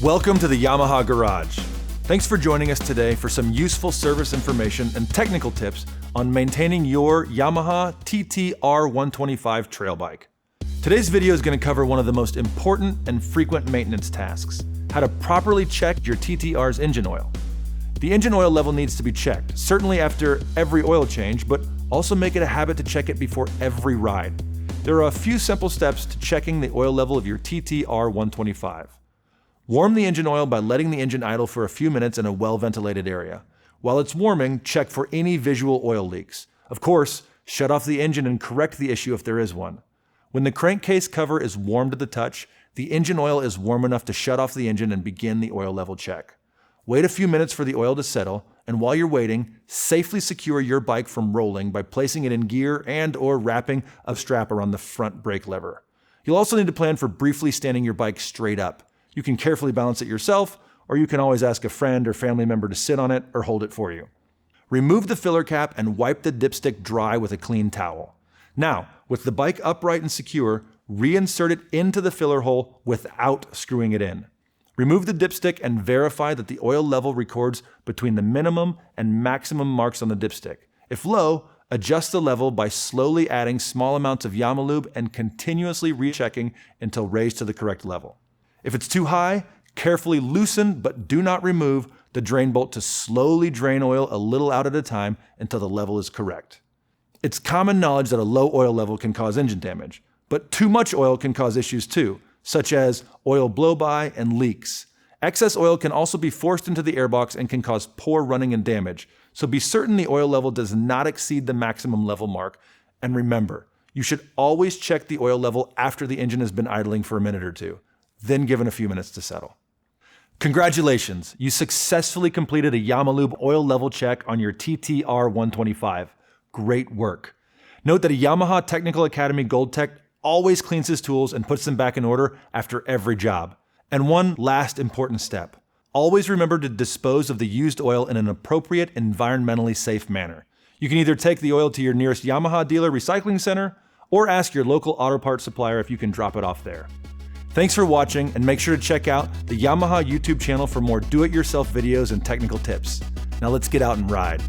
Welcome to the Yamaha Garage. Thanks for joining us today for some useful service information and technical tips on maintaining your Yamaha TT-R125 trail bike. Today's video is going to cover one of the most important and frequent maintenance tasks: how to properly check your TT-R's engine oil. The engine oil level needs to be checked, certainly after every oil change, but also make it a habit to check it before every ride. There are a few simple steps to checking the oil level of your TT-R125. Warm the engine oil by letting the engine idle for a few minutes in a well-ventilated area. While it's warming, check for any visual oil leaks. Of course, shut off the engine and correct the issue if there is one. When the crankcase cover is warm to the touch, the engine oil is warm enough to shut off the engine and begin the oil level check. Wait a few minutes for the oil to settle, and while you're waiting, safely secure your bike from rolling by placing it in gear and/or wrapping a strap around the front brake lever. You'll also need to plan for briefly standing your bike straight up. You can carefully balance it yourself, or you can always ask a friend or family member to sit on it or hold it for you. Remove the filler cap and wipe the dipstick dry with a clean towel. Now, with the bike upright and secure, reinsert it into the filler hole without screwing it in. Remove the dipstick and verify that the oil level records between the minimum and maximum marks on the dipstick. If low, adjust the level by slowly adding small amounts of Yamalube and continuously rechecking until raised to the correct level. If it's too high, carefully loosen but do not remove the drain bolt to slowly drain oil a little out at a time until the level is correct. It's common knowledge that a low oil level can cause engine damage, but too much oil can cause issues too, such as oil blow-by and leaks. Excess oil can also be forced into the airbox and can cause poor running and damage, so be certain the oil level does not exceed the maximum level mark. And remember, you should always check the oil level after the engine has been idling for a minute or two, then give it a few minutes to settle. Congratulations, you successfully completed a Yamalube oil level check on your TT-R125. Great work. Note that a Yamaha Technical Academy Gold Tech always cleans his tools and puts them back in order after every job. And one last important step: always remember to dispose of the used oil in an appropriate, environmentally safe manner. You can either take the oil to your nearest Yamaha dealer recycling center or ask your local auto parts supplier if you can drop it off there. Thanks for watching, and make sure to check out the Yamaha YouTube channel for more do-it-yourself videos and technical tips. Now let's get out and ride.